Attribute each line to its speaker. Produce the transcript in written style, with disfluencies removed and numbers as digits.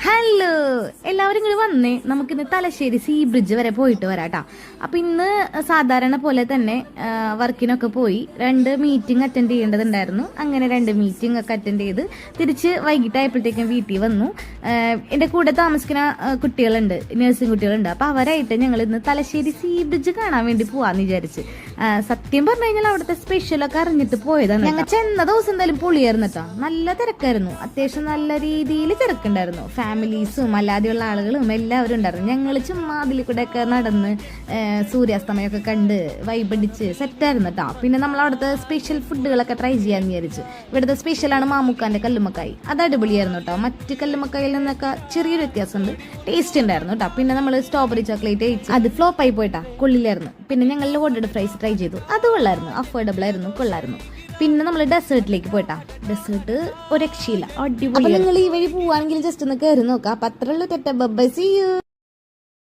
Speaker 1: Hello, എല്ലാവരും ഇങ്ങോട്ട് വന്നേ. നമുക്കിന്ന് തലശ്ശേരി സീ ബ്രിഡ്ജ് വരെ പോയിട്ട് വരാട്ടാ. അപ്പം ഇന്ന് സാധാരണ പോലെ തന്നെ വർക്കിനൊക്കെ പോയി 2 മീറ്റിംഗ് അറ്റൻഡ് ചെയ്യേണ്ടതുണ്ടായിരുന്നു. അങ്ങനെ 2 മീറ്റിംഗ് ഒക്കെ അറ്റൻഡ് ചെയ്ത് തിരിച്ച് വൈകിട്ടായപ്പോഴത്തേക്കും വീട്ടിൽ വന്നു. എൻ്റെ കൂടെ താമസിക്കുന്ന കുട്ടികളുണ്ട്, നഴ്സിംഗ് കുട്ടികളുണ്ട്. അപ്പം അവരായിട്ട് ഞങ്ങൾ ഇന്ന് തലശ്ശേരി സീ ബ്രിഡ്ജ് കാണാൻ വേണ്ടി പോവാന്ന് വിചാരിച്ച്. സത്യം പറഞ്ഞു കഴിഞ്ഞാൽ അവിടുത്തെ സ്പെഷ്യലൊക്കെ അറിഞ്ഞിട്ട് പോയതാണ്. ഞങ്ങൾ ചെന്ന ദിവസം എന്തായാലും പൊളിയായിരുന്നു കേട്ടോ. നല്ല തിരക്കായിരുന്നു, അത്യാവശ്യം നല്ല രീതിയിൽ തിരക്കുണ്ടായിരുന്നു. ഫാമിലീസും അല്ലാതെയുള്ള ആളുകളും എല്ലാവരും ഉണ്ടായിരുന്നു. ഞങ്ങൾ ചുമ്മാ അതിൽ കൂടെ ഒക്കെ നടന്ന് സൂര്യാസ്തമയമൊക്കെ കണ്ട് വൈബടിച്ച് സെറ്റായിരുന്നു കേട്ടോ. പിന്നെ നമ്മൾ അവിടുത്തെ സ്പെഷ്യൽ ഫുഡുകളൊക്കെ ട്രൈ ചെയ്യാന്ന് വിചാരിച്ചു. ഇവിടുത്തെ സ്പെഷ്യലാണ് മാമുക്കാൻ്റെ കല്ലുമ്മക്കായി. അത് അടിപൊളിയായിരുന്നു കേട്ടോ. മറ്റ് കല്ലുമ്മക്കായിൽ നിന്നൊക്കെ ചെറിയൊരു വ്യത്യാസമുണ്ട്, ടേസ്റ്റ് ഉണ്ടായിരുന്നു കേട്ടോ. പിന്നെ നമ്മൾ സ്ട്രോബെറി ചോക്ലേറ്റ് കഴിച്ചു, അത് ഫ്ലോപ്പ് ആയി പോയിട്ടാ, കൊള്ളില്ലായിരുന്നു. പിന്നെ ഞങ്ങൾ ലോഡഡ് ഫ്രൈസ് ട്രൈ ചെയ്തു, അത് കൊള്ളായിരുന്നു, അഫോർഡബിൾ ആയിരുന്നു, കൊള്ളായിരുന്നു. പിന്നെ നമ്മൾ ഡെസേർട്ടിലേക്ക് പോയിട്ടാ. ഡെസേർട്ട് ഒരു രക്ഷയില്ല, അടിപൊളി. നിങ്ങൾ ഈ വഴി പോവാണെങ്കിൽ ജസ്റ്റ് ഒന്ന് കയറി നോക്കാം. അപ്പം അത്രയുള്ളൂ. By, see you.